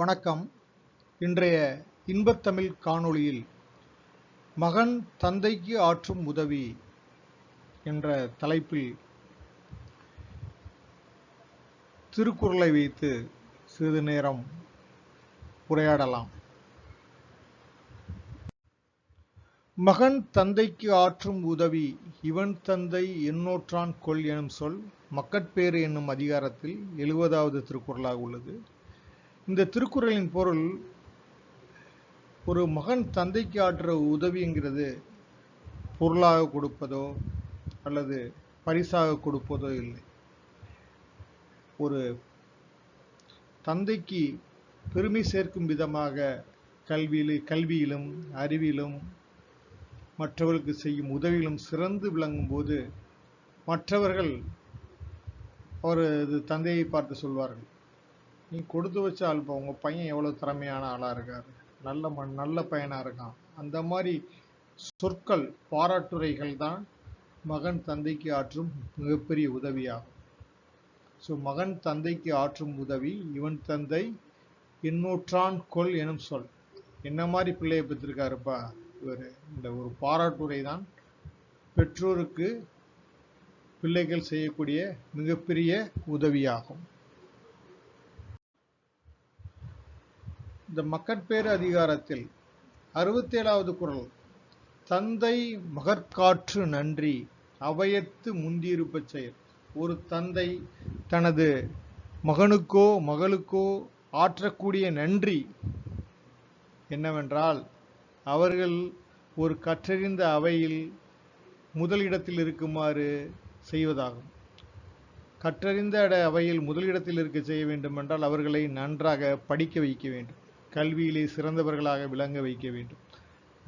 வணக்கம். இன்றைய இன்பத்தமிழ் காணொளியில் மகன் தந்தைக்கு ஆற்றும் உதவி என்ற தலைப்பில் திருக்குறளை வைத்து சிறிது நேரம் உரையாடலாம். மகன் தந்தைக்கு ஆற்றும் உதவி இவன் தந்தை எண்ணோற்றான் கொல் எனும் சொல் மக்கட்பேறு என்னும் அதிகாரத்தில் 70வது திருக்குறளாக உள்ளது. இந்த திருக்குறளின் பொருள், ஒரு மகன் தந்தைக்கு ஆற்ற உதவிங்கிறது பொருளாக கொடுப்பதோ அல்லது பரிசாக கொடுப்பதோ இல்லை. ஒரு தந்தைக்கு பெருமை சேர்க்கும் விதமாக கல்வியிலும் அறிவிலும் மற்றவர்களுக்கு செய்யும் உதவியிலும் சிறந்து விளங்கும் போது மற்றவர்கள் அவரது தந்தையை பார்த்து சொல்வார்கள், நீ கொடுத்து வச்ச ஆள்பா, உங்க பையன் எவ்வளவு திறமையான ஆளா இருக்காரு, நல்ல பையனா இருக்கான். அந்த மாதிரி சொற்கள், பாராட்டுரைகள் தான் மகன் தந்தைக்கு ஆற்றும் மிகப்பெரிய உதவியாகும். ஸோ மகன் தந்தைக்கு ஆற்றும் உதவி இவன் தந்தை எண்ணூற்றான் கொல் எனும் சொல். என்ன மாதிரி பிள்ளையை பெற்றிருக்காருப்பா இவர், இந்த ஒரு பாராட்டுரை தான் பெற்றோருக்கு பிள்ளைகள் செய்யக்கூடிய மிகப்பெரிய உதவியாகும். இந்த மக்கட்பேறு அதிகாரத்தில் 67வது குறள், தந்தை மகற்காற்று நன்றி அவையத்து முந்தியிருப்பச் செயல். ஒரு தந்தை தனது மகனுக்கோ மகளுக்கோ ஆற்றக்கூடிய நன்றி என்னவென்றால், அவர்கள் ஒரு கற்றறிந்த அவையில் முதலிடத்தில் இருக்குமாறு செய்வதாகும். கற்றறிந்த அவையில் முதலிடத்தில் இருக்க செய்ய வேண்டும் என்றால் அவர்களை நன்றாக படிக்க வைக்க வேண்டும், கல்வியிலே சிறந்தவர்களாக விளங்க வைக்க வேண்டும்.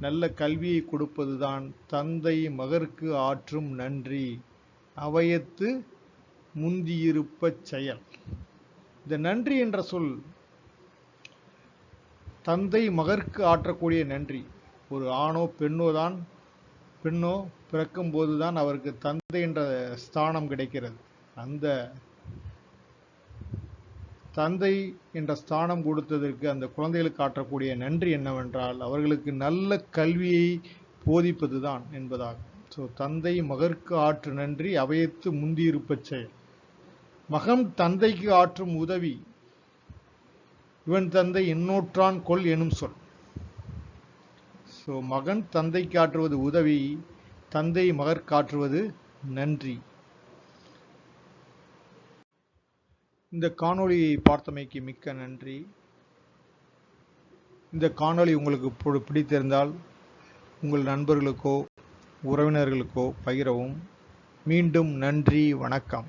நல்ல கல்வியை கொடுப்பதுதான் தந்தை மகற்கு ஆற்றும் நன்றி அவையத்து முந்தியிருப்பச் செயல். இந்த நன்றி என்ற சொல், தந்தை மகற்கு ஆற்றக்கூடிய நன்றி, ஒரு ஆணோ பெண்ணோ பிறக்கும் போதுதான் அவருக்கு தந்தை என்ற ஸ்தானம் கிடைக்கிறது. அந்த தந்தை என்ற ஸ்தானம் கொடுத்ததற்கு அந்த குழந்தைகளுக்கு ஆற்றக்கூடிய நன்றி என்னவென்றால், அவர்களுக்கு நல்ல கல்வியை போதிப்பதுதான் என்பதாகும். ஸோ தந்தை மகற்கு ஆற்று நன்றி அவையத்து முந்தியிருப்பச் செயல். மகன் தந்தைக்கு ஆற்றும் உதவி இவன் தந்தை எண்ணூற்றான் கொல் எனும் சொல். ஸோ மகன் தந்தைக்கு ஆற்றுவது உதவி, தந்தை மகற்கு ஆற்றுவது நன்றி. இந்த காணொளியை பார்த்தமைக்கு மிக்க நன்றி. இந்த காணொளி உங்களுக்கு பிடித்திருந்தால் உங்கள் நண்பர்களுக்கோ உறவினர்களுக்கோ பகிரவும். மீண்டும் நன்றி, வணக்கம்.